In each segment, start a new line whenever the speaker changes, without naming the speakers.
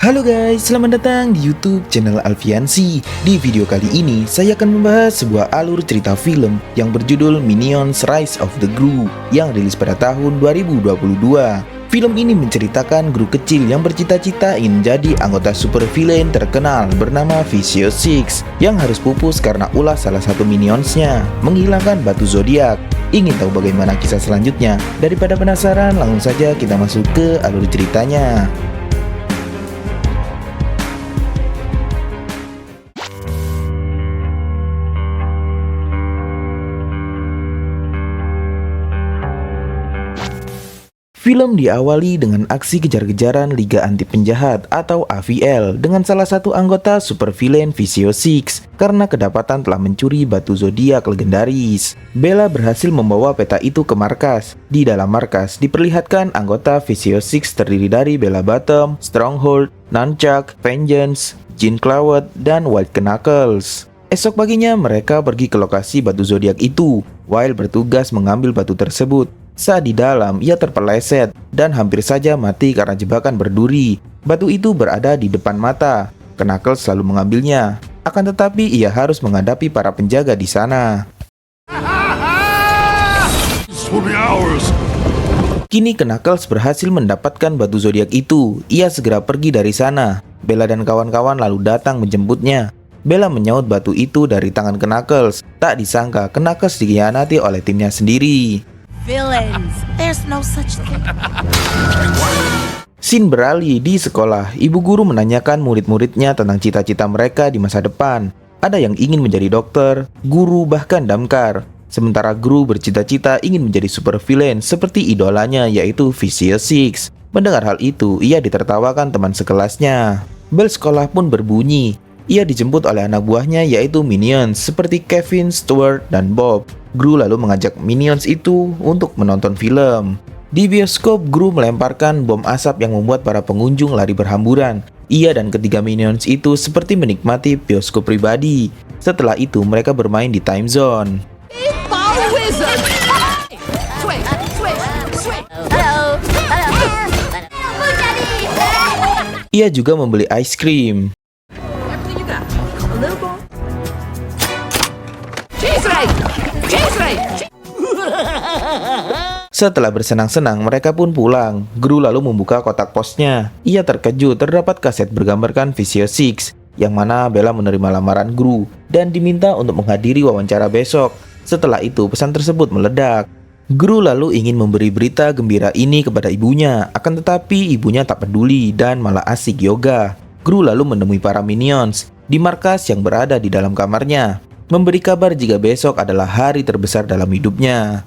Halo guys, selamat datang di YouTube channel Alfiansi. Di video kali ini, saya akan membahas sebuah alur cerita film yang berjudul Minions Rise of the Gru yang rilis pada tahun 2022. Film ini menceritakan Gru kecil yang bercita-cita ingin menjadi anggota super villain terkenal bernama Visio Six yang harus pupus karena ulah salah satu minionsnya menghilangkan batu zodiak. Ingin tahu bagaimana kisah selanjutnya? Daripada penasaran, langsung saja kita masuk ke alur ceritanya. Film diawali dengan aksi kejar-kejaran Liga Anti Penjahat atau AVL dengan salah satu anggota super villain Visio Six karena kedapatan telah mencuri batu zodiak legendaris. Bella berhasil membawa peta itu ke markas. Di dalam markas diperlihatkan anggota Visio Six terdiri dari Bella Bottom, Stronghold, Nunchuck, Vengeance, Jean Clawet, dan White Knuckles. Esok paginya mereka pergi ke lokasi batu zodiak itu. While bertugas mengambil batu tersebut. Saat di dalam, ia terpeleset dan hampir saja mati karena jebakan berduri. Batu itu berada di depan mata. Knuckles selalu mengambilnya. Akan tetapi ia harus menghadapi para penjaga di sana. Kini Knuckles berhasil mendapatkan batu zodiak itu. Ia segera pergi dari sana. Bella dan kawan-kawan lalu datang menjemputnya. Bella menyaut batu itu dari tangan Knuckles. Tak disangka Knuckles dikhianati oleh timnya sendiri.
Villains. There's no such thing.
Scene beralih di sekolah. Ibu guru menanyakan murid-muridnya tentang cita-cita mereka di masa depan. Ada yang ingin menjadi dokter, guru, bahkan damkar. Sementara Gru bercita-cita ingin menjadi super villain seperti idolanya yaitu Visio Six. Mendengar hal itu, ia ditertawakan teman sekelasnya. Bel sekolah pun berbunyi. Ia dijemput oleh anak buahnya yaitu Minions seperti Kevin, Stuart, dan Bob. Gru lalu mengajak Minions itu untuk menonton film. Di bioskop, Gru melemparkan bom asap yang membuat para pengunjung lari berhamburan. Ia dan ketiga Minions itu seperti menikmati bioskop pribadi. Setelah itu, mereka bermain di time zone. Ia juga membeli ice cream. Setelah bersenang-senang, mereka pun pulang. Gru lalu membuka kotak posnya. Ia terkejut terdapat kaset bergambarkan Visio Six, yang mana Bella menerima lamaran Gru dan diminta untuk menghadiri wawancara besok. Setelah itu, pesan tersebut meledak. Gru lalu ingin memberi berita gembira ini kepada ibunya, akan tetapi ibunya tak peduli dan malah asik yoga. Gru lalu menemui para Minions di markas yang berada di dalam kamarnya, memberi kabar jika besok adalah hari terbesar dalam hidupnya.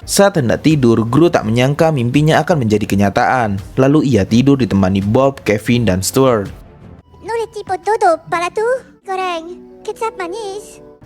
Saat hendak tidur, Gru tak menyangka mimpinya akan menjadi kenyataan. Lalu ia tidur ditemani Bob, Kevin, dan Stuart.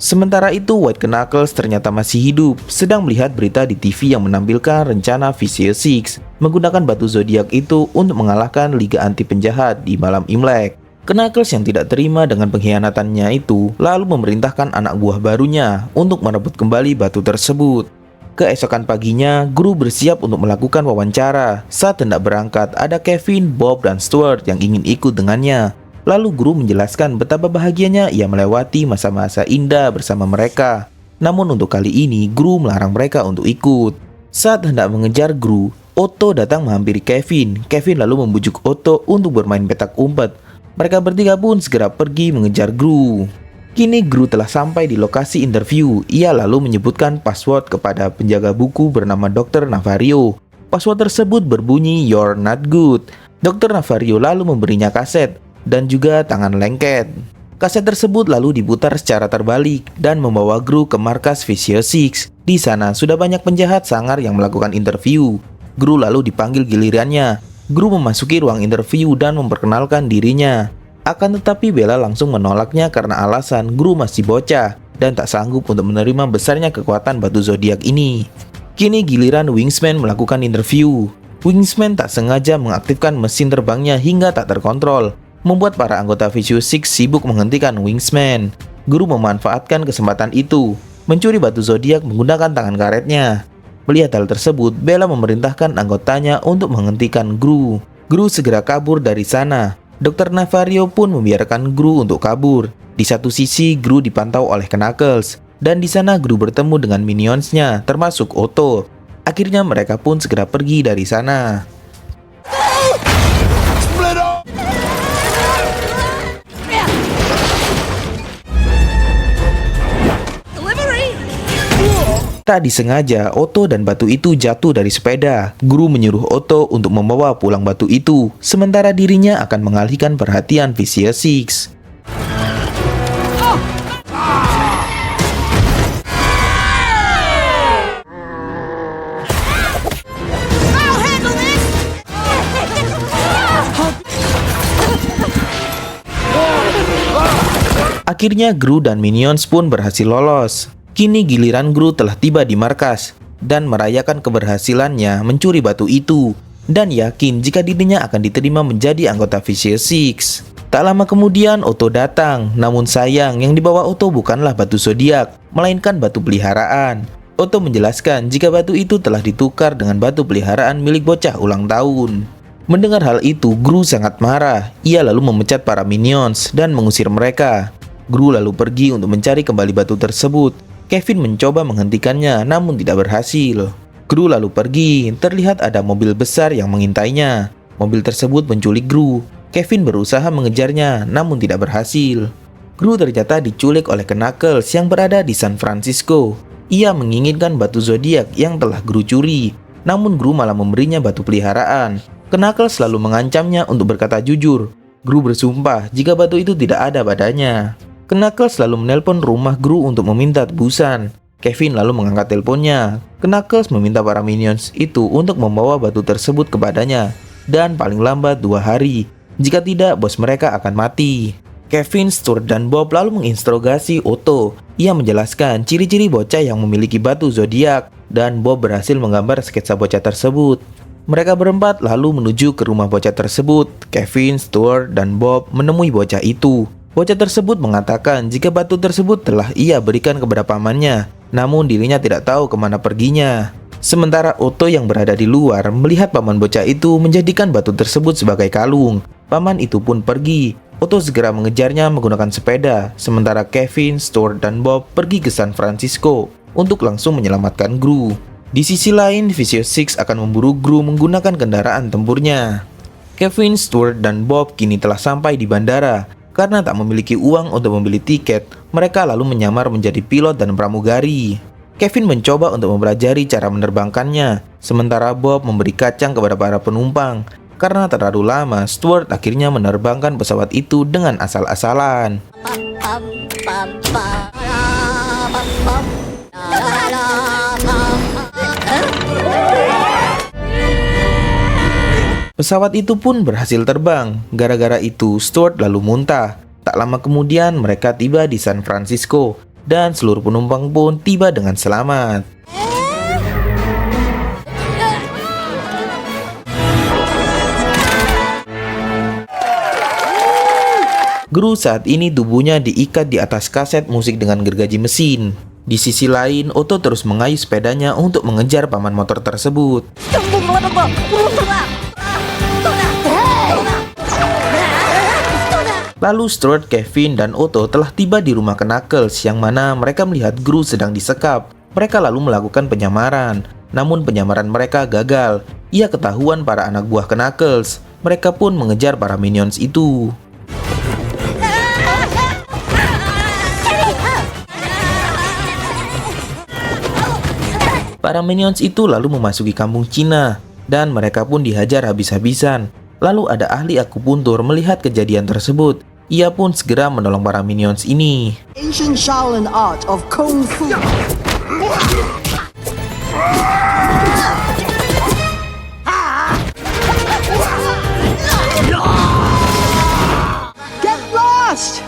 Sementara itu, White Knuckles ternyata masih hidup, sedang melihat berita di TV yang menampilkan rencana Visio Six menggunakan batu zodiak itu untuk mengalahkan Liga Anti Penjahat di malam Imlek. Knuckles yang tidak terima dengan pengkhianatannya itu lalu memerintahkan anak buah barunya untuk merebut kembali batu tersebut. Keesokan paginya, Gru bersiap untuk melakukan wawancara. Saat hendak berangkat, ada Kevin, Bob, dan Stuart yang ingin ikut dengannya. Lalu Gru menjelaskan betapa bahagianya ia melewati masa-masa indah bersama mereka. Namun untuk kali ini, Gru melarang mereka untuk ikut. Saat hendak mengejar Gru, Otto datang menghampiri Kevin. Kevin lalu membujuk Otto untuk bermain petak umpet. Mereka bertiga pun segera pergi mengejar Gru. Kini Gru telah sampai di lokasi interview. Ia lalu menyebutkan password kepada penjaga buku bernama Dr. Navario. Password tersebut berbunyi "You're not good". Dr. Navario lalu memberinya kaset dan juga tangan lengket. Kaset tersebut lalu diputar secara terbalik dan membawa Gru ke markas Visio Six. Di sana sudah banyak penjahat sangar yang melakukan interview. Gru lalu dipanggil gilirannya. Gru memasuki ruang interview dan memperkenalkan dirinya. Akan tetapi Bella langsung menolaknya karena alasan Gru masih bocah dan tak sanggup untuk menerima besarnya kekuatan batu zodiak ini. Kini giliran Wingsman melakukan interview. Wingsman tak sengaja mengaktifkan mesin terbangnya hingga tak terkontrol, membuat para anggota Visio Six sibuk menghentikan Wingsman. Guru memanfaatkan kesempatan itu, mencuri batu zodiak menggunakan tangan karetnya. Melihat hal tersebut, Bella memerintahkan anggotanya untuk menghentikan Gru. Gru segera kabur dari sana. Dr. Navario pun membiarkan Gru untuk kabur. Di satu sisi, Gru dipantau oleh Knuckles, dan di sana Gru bertemu dengan minionsnya, termasuk Otto. Akhirnya mereka pun segera pergi dari sana. Tak disengaja, Otto dan batu itu jatuh dari sepeda. Guru menyuruh Otto untuk membawa pulang batu itu, sementara dirinya akan mengalihkan perhatian Vicious Six. Akhirnya Gru dan Minions pun berhasil lolos. Kini giliran Gru telah tiba di markas dan merayakan keberhasilannya mencuri batu itu, dan yakin jika dirinya akan diterima menjadi anggota Vicious Six. Tak lama kemudian Otto datang, namun sayang yang dibawa Otto bukanlah batu zodiak, melainkan batu peliharaan. Otto menjelaskan jika batu itu telah ditukar dengan batu peliharaan milik bocah ulang tahun. Mendengar hal itu, Gru sangat marah. Ia lalu memecat para Minions dan mengusir mereka. Gru lalu pergi untuk mencari kembali batu tersebut. Kevin mencoba menghentikannya, namun tidak berhasil. Gru lalu pergi. Terlihat ada mobil besar yang mengintainya. Mobil tersebut menculik Gru. Kevin berusaha mengejarnya, namun tidak berhasil. Gru ternyata diculik oleh Knuckles yang berada di San Francisco. Ia menginginkan batu zodiak yang telah Gru curi, namun Gru malah memberinya batu peliharaan. Knuckles selalu mengancamnya untuk berkata jujur. Gru bersumpah jika batu itu tidak ada padanya. Knuckles lalu menelpon rumah Gru untuk meminta tebusan. Kevin lalu mengangkat teleponnya. Knuckles meminta para Minions itu untuk membawa batu tersebut kepadanya, dan paling lambat 2 hari. Jika tidak, bos mereka akan mati. Kevin, Stuart, dan Bob lalu menginterogasi Otto. Ia menjelaskan ciri-ciri bocah yang memiliki batu zodiak, dan Bob berhasil menggambar sketsa bocah tersebut. Mereka berempat lalu menuju ke rumah bocah tersebut. Kevin, Stuart, dan Bob menemui bocah itu. Bocah tersebut mengatakan jika batu tersebut telah ia berikan kepada pamannya, namun dirinya tidak tahu kemana perginya. Sementara Otto yang berada di luar melihat paman bocah itu menjadikan batu tersebut sebagai kalung. Paman itu pun pergi. Otto segera mengejarnya menggunakan sepeda, sementara Kevin, Stuart, dan Bob pergi ke San Francisco untuk langsung menyelamatkan Gru. Di sisi lain, Vicious Six akan memburu Gru menggunakan kendaraan tempurnya. Kevin, Stuart, dan Bob kini telah sampai di bandara. Karena tak memiliki uang untuk membeli tiket, mereka lalu menyamar menjadi pilot dan pramugari. Kevin mencoba untuk mempelajari cara menerbangkannya, sementara Bob memberi kacang kepada para penumpang. Karena terlalu lama, Stuart akhirnya menerbangkan pesawat itu dengan asal-asalan. Pesawat itu pun berhasil terbang. Gara-gara itu, Stuart lalu muntah. Tak lama kemudian, mereka tiba di San Francisco, dan seluruh penumpang pun tiba dengan selamat. Gru saat ini tubuhnya diikat di atas kaset musik dengan gergaji mesin. Di sisi lain, Otto terus mengayuh sepedanya untuk mengejar paman motor tersebut. Lalu Stuart, Kevin, dan Otto telah tiba di rumah Knuckles yang mana mereka melihat Gru sedang disekap. Mereka lalu melakukan penyamaran, namun penyamaran mereka gagal. Ia ketahuan para anak buah Knuckles. Mereka pun mengejar para Minions itu. Para Minions itu lalu memasuki kampung Cina, dan mereka pun dihajar habis-habisan. Lalu ada ahli akupuntur melihat kejadian tersebut. Ia pun segera menolong para Minions ini.
Asian Shaolin art of Kung Fu. Get lost!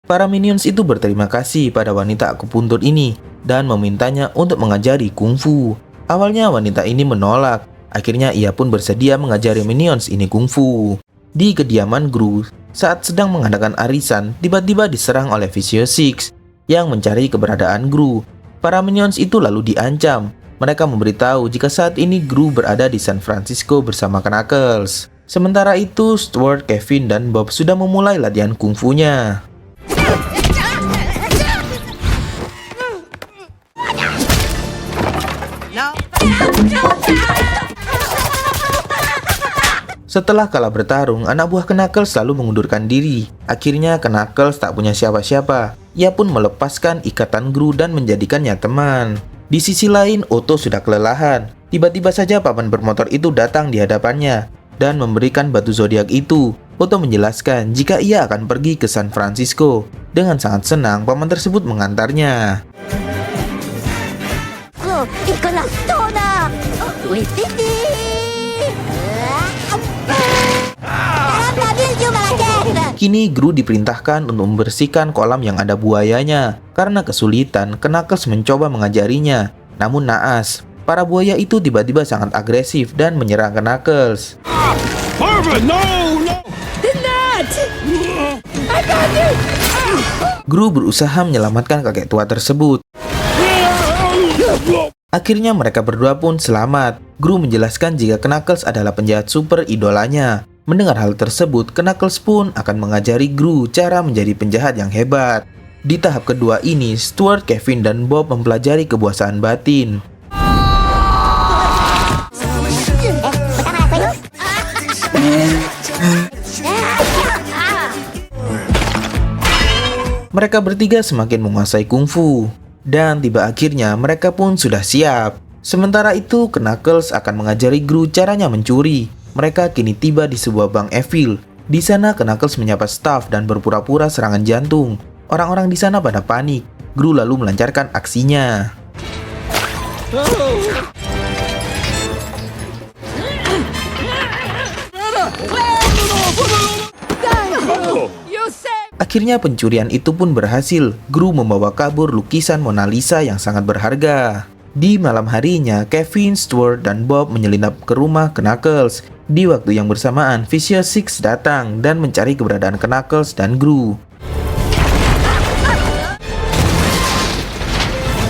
Para Minions itu berterima kasih pada wanita akupuntur ini dan memintanya untuk mengajari kungfu. Awalnya wanita ini menolak. Akhirnya ia pun bersedia mengajari Minions ini kungfu. Di kediaman Gru, Saat sedang mengadakan arisan, tiba-tiba diserang oleh Vicious Six yang mencari keberadaan Gru. Para minions itu lalu diancam. Mereka memberitahu jika saat ini Gru berada di San Francisco bersama Knuckles. Sementara itu, Stuart, Kevin, dan Bob sudah memulai latihan kungfunya. Setelah kalah bertarung, anak buah Knuckles selalu mengundurkan diri. Akhirnya Knuckles tak punya siapa-siapa. Ia pun melepaskan ikatan Gru dan menjadikannya teman. Di sisi lain, Otto sudah kelelahan. Tiba-tiba saja paman bermotor itu datang di hadapannya dan memberikan batu zodiak itu. Otto menjelaskan jika ia akan pergi ke San Francisco. Dengan sangat senang, paman tersebut mengantarnya. Kini Gru diperintahkan untuk membersihkan kolam yang ada buayanya. Karena kesulitan, Knuckles mencoba mengajarinya. Namun naas, para buaya itu tiba-tiba sangat agresif dan menyerang Knuckles. Gru berusaha menyelamatkan kakek tua tersebut. Akhirnya mereka berdua pun selamat. Gru menjelaskan jika Knuckles adalah penjahat super idolanya. Mendengar hal tersebut, Knuckles pun akan mengajari Gru cara menjadi penjahat yang hebat. Di tahap kedua ini, Stuart, Kevin, dan Bob mempelajari kebuasaan batin. Mereka bertiga semakin menguasai kungfu. Dan tiba akhirnya mereka pun sudah siap. Sementara itu, Knuckles akan mengajari Gru caranya mencuri. Mereka kini tiba di sebuah bank evil. Di sana Knuckles menyapa staf dan berpura-pura serangan jantung. Orang-orang di sana pada panik. Gru lalu melancarkan aksinya. Akhirnya pencurian itu pun berhasil. Gru membawa kabur lukisan Mona Lisa yang sangat berharga. Di malam harinya, Kevin, Stuart, dan Bob menyelinap ke rumah Knuckles. Di waktu yang bersamaan, Vicious Six datang dan mencari keberadaan Knuckles dan Gru.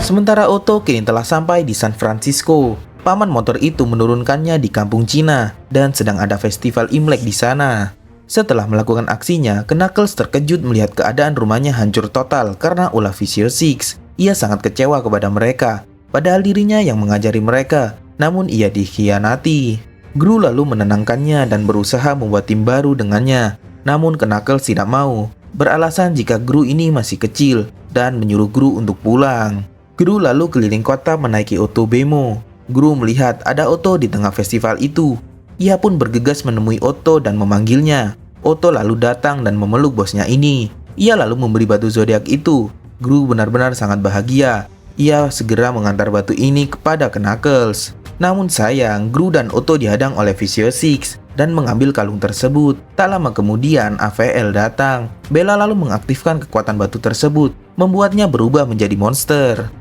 Sementara Otto kini telah sampai di San Francisco. Paman motor itu menurunkannya di kampung Cina dan sedang ada festival Imlek di sana. Setelah melakukan aksinya, Knuckles terkejut melihat keadaan rumahnya hancur total karena ulah Vicious Six. Ia sangat kecewa kepada mereka. Padahal dirinya yang mengajari mereka, namun ia dikhianati. Gru lalu menenangkannya dan berusaha membuat tim baru dengannya. Namun Knuckles tidak mau, beralasan jika Gru ini masih kecil dan menyuruh Gru untuk pulang. Gru lalu keliling kota menaiki Otto Bemo. Gru melihat ada Otto di tengah festival itu. Ia pun bergegas menemui Otto dan memanggilnya. Otto lalu datang dan memeluk bosnya ini. Ia lalu memberi batu zodiak itu. Gru benar-benar sangat bahagia. Ia segera mengantar batu ini kepada Knuckles. Namun sayang, Gru dan Otto dihadang oleh Vicious Six dan mengambil kalung tersebut. Tak lama kemudian, AVL datang. Bella lalu mengaktifkan kekuatan batu tersebut, membuatnya berubah menjadi monster.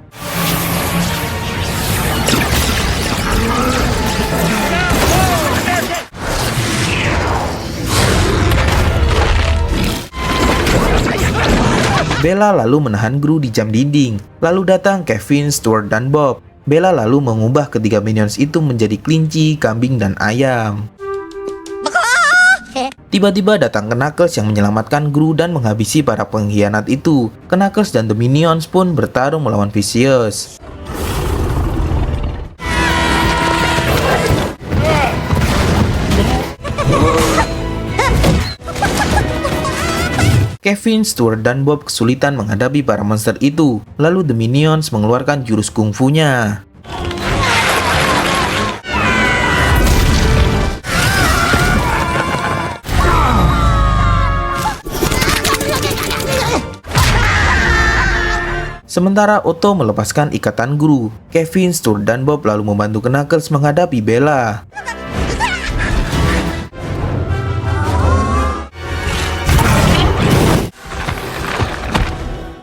Bella lalu menahan Gru di jam dinding. Lalu datang Kevin, Stuart, dan Bob. Bella lalu mengubah ketiga minions itu menjadi kelinci, kambing, dan ayam. Tiba-tiba datang Knuckles yang menyelamatkan Gru dan menghabisi para pengkhianat itu. Knuckles dan The Minions pun bertarung melawan Vicious. Kevin, Stuart, dan Bob kesulitan menghadapi para monster itu. Lalu The Minions mengeluarkan jurus kungfunya. Sementara Otto melepaskan ikatan Gru. Kevin, Stuart, dan Bob lalu membantu Knuckles menghadapi Bella.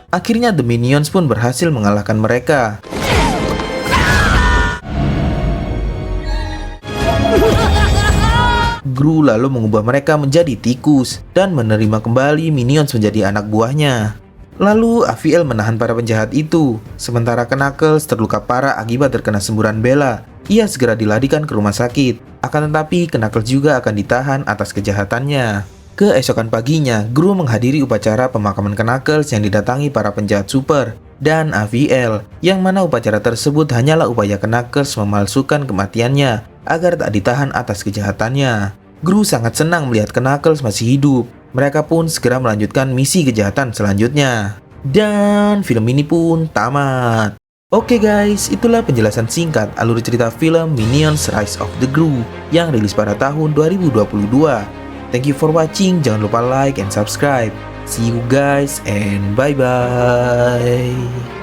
Akhirnya The Minions pun berhasil mengalahkan mereka. Gru lalu mengubah mereka menjadi tikus dan menerima kembali Minions menjadi anak buahnya. Lalu Aviel menahan para penjahat itu, sementara Knuckles terluka parah akibat terkena semburan Bella. Ia segera dilarikan ke rumah sakit, akan tetapi Knuckles juga akan ditahan atas kejahatannya. Keesokan paginya, Gru menghadiri upacara pemakaman Knuckles yang didatangi para penjahat super dan Aviel, yang mana upacara tersebut hanyalah upaya Knuckles memalsukan kematiannya agar tak ditahan atas kejahatannya. Gru sangat senang melihat Knuckles masih hidup. Mereka pun segera melanjutkan misi kejahatan selanjutnya. Dan film ini pun tamat. Oke guys, itulah penjelasan singkat alur cerita film Minions Rise of the Gru yang rilis pada tahun 2022. Thank you for watching, jangan lupa like and subscribe. See you guys and bye-bye.